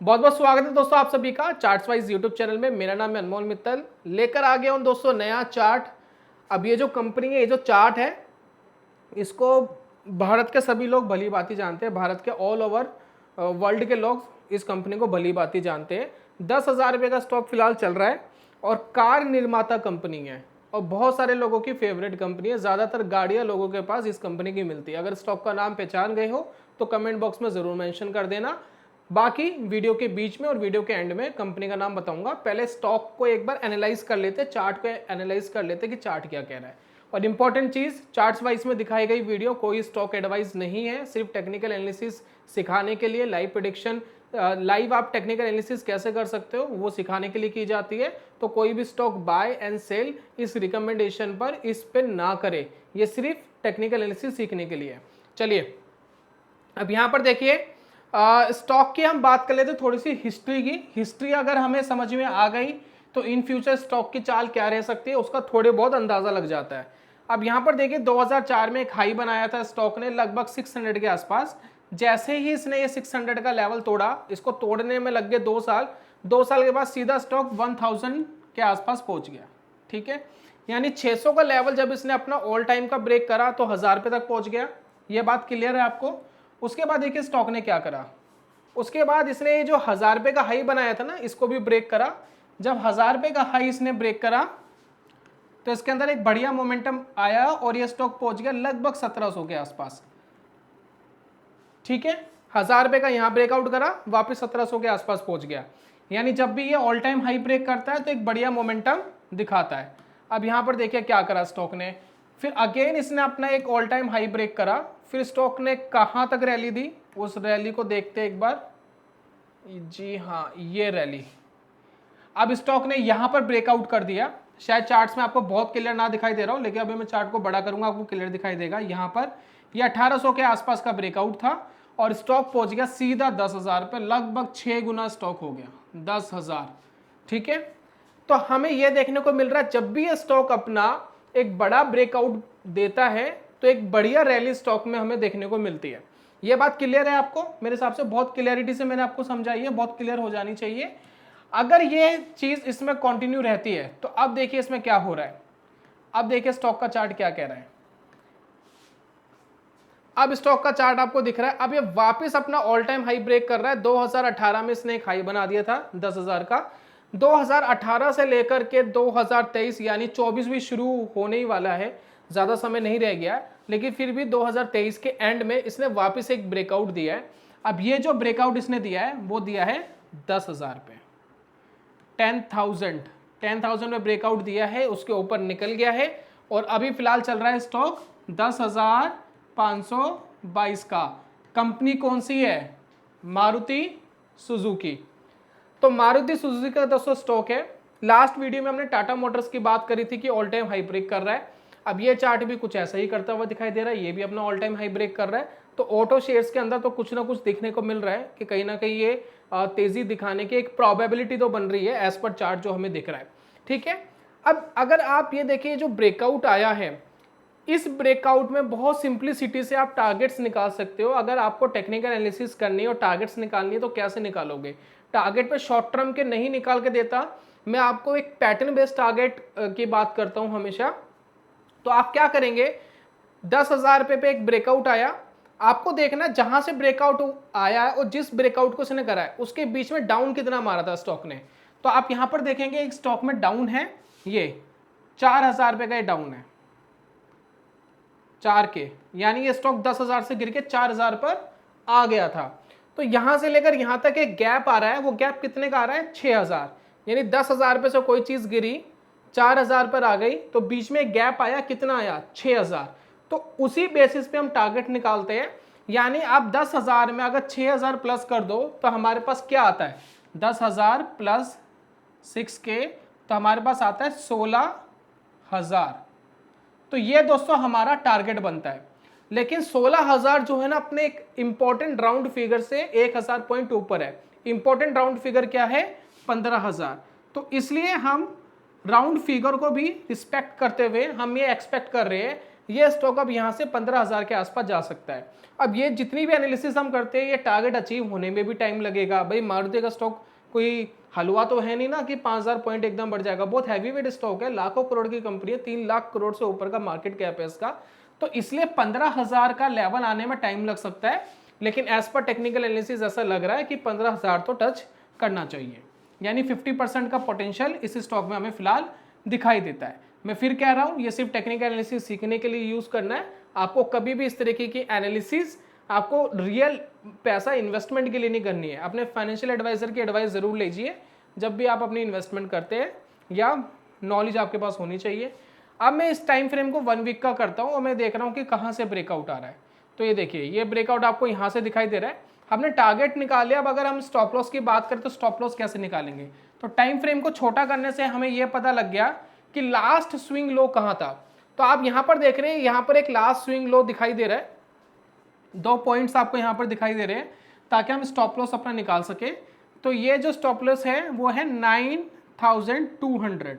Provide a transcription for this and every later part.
बहुत बहुत स्वागत है दोस्तों आप सभी का चार्ट्स वाइज यूट्यूब चैनल में। मेरा नाम है अनमोल मित्तल, लेकर आ गया हूं दोस्तों नया चार्ट। अब ये जो कंपनी है, ये जो चार्ट है, इसको भारत के सभी लोग भली भांति जानते हैं। भारत के ऑल ओवर वर्ल्ड के लोग इस कंपनी को भली भांति जानते हैं। 10,000 रुपये का स्टॉक फिलहाल चल रहा है और कार निर्माता कंपनी है और बहुत सारे लोगों की फेवरेट कंपनी है। ज़्यादातर गाड़ियाँ लोगों के पास इस कंपनी की मिलती है। अगर स्टॉक का नाम पहचान गए हो तो कमेंट बॉक्स में ज़रूर मेंशन कर देना। बाकी वीडियो के बीच में और वीडियो के एंड में कंपनी का नाम बताऊंगा। पहले स्टॉक को एक बार एनालाइज कर लेते, चार्ट को एनालाइज कर लेते कि चार्ट क्या कह रहा है। और इंपॉर्टेंट चीज, चार्ट्स वाइज में दिखाई गई वीडियो कोई स्टॉक एडवाइस नहीं है, सिर्फ टेक्निकल एनालिसिस सिखाने के लिए। लाइव प्रेडिक्शन, लाइव आप टेक्निकल एनालिसिस कैसे कर सकते हो वो सिखाने के लिए की जाती है। तो कोई भी स्टॉक बाय एंड सेल इस रिकमेंडेशन पर, इस पे ना करे। ये सिर्फ टेक्निकल एनालिसिस सीखने के लिए। चलिए अब यहाँ पर देखिए, स्टॉक की हम बात कर लेते थोड़ी सी हिस्ट्री की। हिस्ट्री अगर हमें समझ में आ गई तो इन फ्यूचर स्टॉक की चाल क्या रह सकती है उसका थोड़े बहुत अंदाजा लग जाता है। अब यहाँ पर देखिए 2004 में एक हाई बनाया था स्टॉक ने लगभग 600 के आसपास। जैसे ही इसने ये 600 का लेवल तोड़ा, इसको तोड़ने में लग गए 2 साल। 2 साल के बाद सीधा स्टॉक 1000 के आसपास पहुंच गया। ठीक है, यानी 600 का लेवल जब इसने अपना ऑल टाइम का ब्रेक करा तो 1000 रुपये तक पहुंच गया। ये बात क्लियर है आपको। उसके बाद देखिए स्टॉक ने क्या करा। उसके बाद इसने ये जो 1000 रुपये का हाई बनाया था ना, इसको भी ब्रेक करा। जब 1000 रुपये का हाई इसने ब्रेक करा तो इसके अंदर एक बढ़िया मोमेंटम आया और ये स्टॉक पहुंच गया लगभग 1700 के आसपास। ठीक है, 1000 रुपये का यहां ब्रेकआउट करा, वापस 1700 के आसपास पहुंच गया। यानी जब भी ये ऑल टाइम हाई ब्रेक करता है तो एक बढ़िया मोमेंटम दिखाता है। अब यहां पर देखिए क्या करा स्टॉक ने, फिर अगेन इसने अपना एक ऑल टाइम हाई ब्रेक करा। फिर स्टॉक ने कहां तक रैली दी, उस रैली को देखते एक बार। जी हाँ, ये रैली। अब स्टॉक ने यहां पर ब्रेकआउट कर दिया। शायद चार्ट्स में आपको बहुत क्लियर ना दिखाई दे रहा हो, लेकिन अभी मैं चार्ट को बड़ा करूंगा आपको क्लियर दिखाई देगा। यहां पर ये 1800 के आसपास का ब्रेकआउट था और स्टॉक पहुंच गया सीधा 10,000 पे। लगभग 6 गुना स्टॉक हो गया, 10,000। ठीक है, तो हमें यह देखने को मिल रहा है जब भी ये स्टॉक अपना एक बड़ा ब्रेकआउट देता है तो एक बढ़िया रैली स्टॉक में हमें देखने को मिलती है। ये बात क्लियर है आपको? मेरे हिसाब से बहुत क्लियरिटी से मैंने आपको समझाई है, बहुत क्लियर हो जानी चाहिए। अगर ये चीज इसमें कंटिन्यू रहती है तो अब देखिए इसमें क्या हो रहा है। अब देखिए स्टॉक का चार्ट क्या कह रहा है। अब स्टॉक का चार्ट आपको दिख रहा है। अब ये वापस अपना ऑल टाइम हाई ब्रेक कर रहा है। 2018 में इसने एक हाई बना दिया था 10,000 का। 2018 से लेकर के 2023 यानी 24 भी शुरू होने ही वाला है, ज़्यादा समय नहीं रह गया, लेकिन फिर भी 2023 के एंड में इसने वापस एक ब्रेकआउट दिया है। अब ये जो ब्रेकआउट इसने दिया है वो दिया है 10,000 पे, 10,000 में ब्रेकआउट दिया है, उसके ऊपर निकल गया है और अभी फिलहाल चल रहा है स्टॉक 10,522 का। कंपनी कौन सी है? मारुति सुजुकी। तो मारुति सुजुकी का दोस्तों स्टॉक है। लास्ट वीडियो में हमने टाटा मोटर्स की बात करी थी कि ऑल टाइम हाई ब्रेक कर रहा है। अब ये चार्ट भी कुछ ऐसा ही करता हुआ दिखाई दे रहा है, ये भी अपना ऑल टाइम हाई ब्रेक कर रहा है। तो ऑटो शेयर्स के अंदर तो कुछ ना कुछ देखने को मिल रहा है कि कहीं ना कहीं ये तेजी दिखाने की एक प्रोबेबिलिटी तो बन रही है एज पर चार्ट जो हमें दिख रहा है। ठीक है, अब अगर आप ये देखिए जो ब्रेकआउट आया है, इस ब्रेकआउट में बहुत सिंपलिसिटी से आप टारगेट्स निकाल सकते हो। अगर आपको टेक्निकल एनालिसिस करनी है और टारगेट्स निकालनी है तो कैसे निकालोगे? टारगेट पे शॉर्ट टर्म के नहीं निकाल के देता, मैं आपको एक पैटर्न बेस्ड टारगेट की बात करता हूं हमेशा। तो आप क्या करेंगे, 10,000 रुपये पे एक ब्रेकआउट आया, आपको देखना जहां से ब्रेकआउट आया है और जिस ब्रेकआउट को उसने करा है उसके बीच में डाउन कितना मारा था स्टॉक ने। तो आप यहां पर देखेंगे एक स्टॉक में डाउन है, ये 4,000 रुपये का ये डाउन है, 4 के, यानी ये स्टॉक 10,000 से गिर के 4,000 पर आ गया था। तो यहां से लेकर यहां तक एक गैप आ रहा है, वो गैप कितने का आ रहा है? 6,000। यानी 10,000 रुपये से कोई चीज गिरी, 4,000 पर आ गई, तो बीच में गैप आया, कितना आया? 6,000। तो उसी बेसिस पे हम टारगेट निकालते हैं। यानी आप 10,000 में अगर 6,000 प्लस कर दो तो हमारे पास क्या आता है? 10,000 प्लस 6K, तो हमारे पास आता है 16,000। तो ये दोस्तों हमारा टारगेट बनता है। लेकिन 16,000 जो है ना, अपने एक इंपॉर्टेंट राउंड फिगर से 1,000 पॉइंट ऊपर है। इंपॉर्टेंट राउंड फिगर क्या है? 15,000। तो इसलिए हम राउंड फिगर को भी रिस्पेक्ट करते हुए हम ये एक्सपेक्ट कर रहे हैं ये स्टॉक अब यहाँ से 15,000 के आसपास जा सकता है। अब ये जितनी भी एनालिसिस हम करते हैं ये टारगेट अचीव होने में भी टाइम लगेगा। भाई मारुति का स्टॉक कोई हलवा तो है नहीं ना कि 5,000 पॉइंट एकदम बढ़ जाएगा। बहुत हैवी वेट स्टॉक है, लाखों करोड़ की कंपनी है, 3 लाख करोड़ से ऊपर का मार्केट कैप है इसका। तो इसलिए 15,000 का लेवल आने में टाइम लग सकता है, लेकिन एज पर टेक्निकल एनालिसिस ऐसा लग रहा है कि 15,000 तो टच करना चाहिए। यानी 50% का पोटेंशियल इस स्टॉक में हमें फिलहाल दिखाई देता है। मैं फिर कह रहा हूँ ये सिर्फ टेक्निकल एनालिसिस सीखने के लिए यूज़ करना है। आपको कभी भी इस तरीके की एनालिसिस आपको रियल पैसा इन्वेस्टमेंट के लिए नहीं करनी है। अपने फाइनेंशियल एडवाइजर की एडवाइस ज़रूर लीजिए जब भी आप अपनी इन्वेस्टमेंट करते हैं, या नॉलेज आपके पास होनी चाहिए। अब मैं इस टाइम फ्रेम को 1 वीक का करता हूँ और मैं देख रहा हूँ कि कहाँ से ब्रेकआउट आ रहा है। तो ये देखिए, ये ब्रेकआउट आपको यहाँ से दिखाई दे रहा है। हमने टारगेट निकाल लिया। अब अगर हम स्टॉप लॉस की बात करें तो स्टॉप लॉस कैसे निकालेंगे? तो टाइम फ्रेम को छोटा करने से हमें यह पता लग गया कि लास्ट स्विंग लो कहाँ था। तो आप यहाँ पर देख रहे हैं, यहाँ पर एक लास्ट स्विंग लो दिखाई दे रहा है। 2 पॉइंट्स आपको यहाँ पर दिखाई दे रहे हैं ताकि हम स्टॉप लॉस अपना निकाल सके। तो ये जो स्टॉप लॉस है वो है 9,200,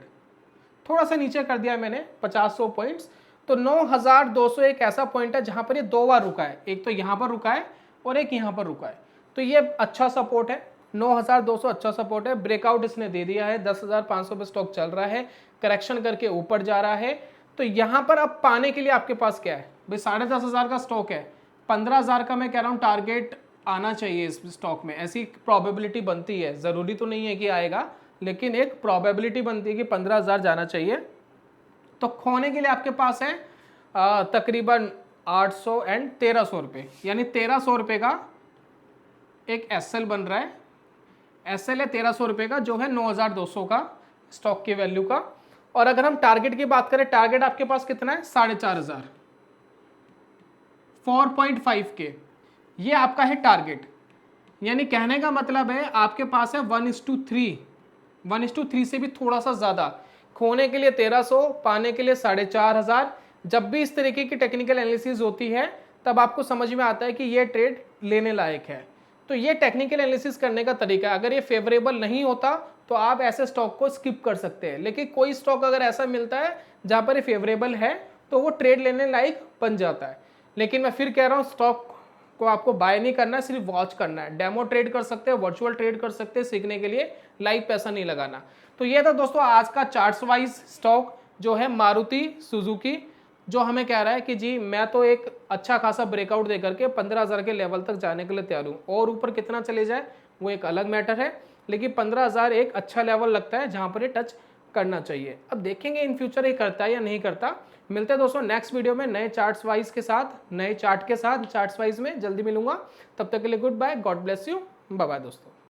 थोड़ा सा नीचे कर दिया मैंने 50-100 पॉइंट्स। तो 9,200 एक ऐसा पॉइंट है जहां पर ये 2 बार रुका है, एक तो यहां पर रुका है और एक यहां पर रुका है। तो ये अच्छा सपोर्ट है, 9,200 अच्छा सपोर्ट है। ब्रेकआउट इसने दे दिया है, 10,500 पे स्टॉक चल रहा है, करेक्शन करके ऊपर जा रहा है। तो यहां पर अब पाने के लिए आपके पास क्या है भाई? 10,500 का स्टॉक है, 15,000 का मैं कह रहा हूं टारगेट आना चाहिए इस स्टॉक में। ऐसी प्रोबेबिलिटी बनती है, जरूरी तो नहीं है कि आएगा, लेकिन एक प्रोबेबिलिटी बनती है कि 15,000 जाना चाहिए। तो खोने के लिए आपके पास है तकरीबन 800 एंड 1,300 रुपये, यानी 1,300 रुपये का एक एसएल बन रहा है। एसएल है 1,300 रुपये का, जो है 9,200 का स्टॉक की वैल्यू का। और अगर हम टारगेट की बात करें, टारगेट आपके पास कितना है? 4,500, 4.5 के, ये आपका है टारगेट। यानी कहने का मतलब है आपके पास है 1:3, 1:3 से भी थोड़ा सा ज़्यादा। खोने के लिए 1,300, पाने के लिए 4,500। जब भी इस तरीके की टेक्निकल एनालिसिस होती है तब आपको समझ में आता है कि ये ट्रेड लेने लायक है। तो ये टेक्निकल एनालिसिस करने का तरीका है। अगर ये फेवरेबल नहीं होता तो आप ऐसे स्टॉक को स्किप कर सकते हैं, लेकिन कोई स्टॉक अगर ऐसा मिलता है जहाँ पर ये फेवरेबल है तो वो ट्रेड लेने लायक बन जाता है। लेकिन मैं फिर कह रहा हूँ, स्टॉक को आपको बाय नहीं करना है, सिर्फ वॉच करना है। डेमो ट्रेड कर सकते हैं, वर्चुअल ट्रेड कर सकते हैं सीखने के लिए, लाइव पैसा नहीं लगाना। तो ये था दोस्तों आज का चार्ट्स वाइज स्टॉक जो है मारुति सुजुकी, जो हमें कह रहा है कि जी मैं तो एक अच्छा खासा ब्रेकआउट दे करके 15,000 के लेवल तक जाने के लिए तैयार हूँ। और ऊपर कितना चले जाए वो एक अलग मैटर है, लेकिन 15,000 एक अच्छा लेवल लगता है जहाँ पर ये टच करना चाहिए। अब देखेंगे इन फ्यूचर ये करता है या नहीं करता। मिलते हैं दोस्तों नेक्स्ट वीडियो में नए चार्ट्स वाइज के साथ, नए चार्ट के साथ। चार्ट्स वाइज में जल्दी मिलूंगा, तब तक के लिए goodbye, God bless you, bye bye दोस्तों।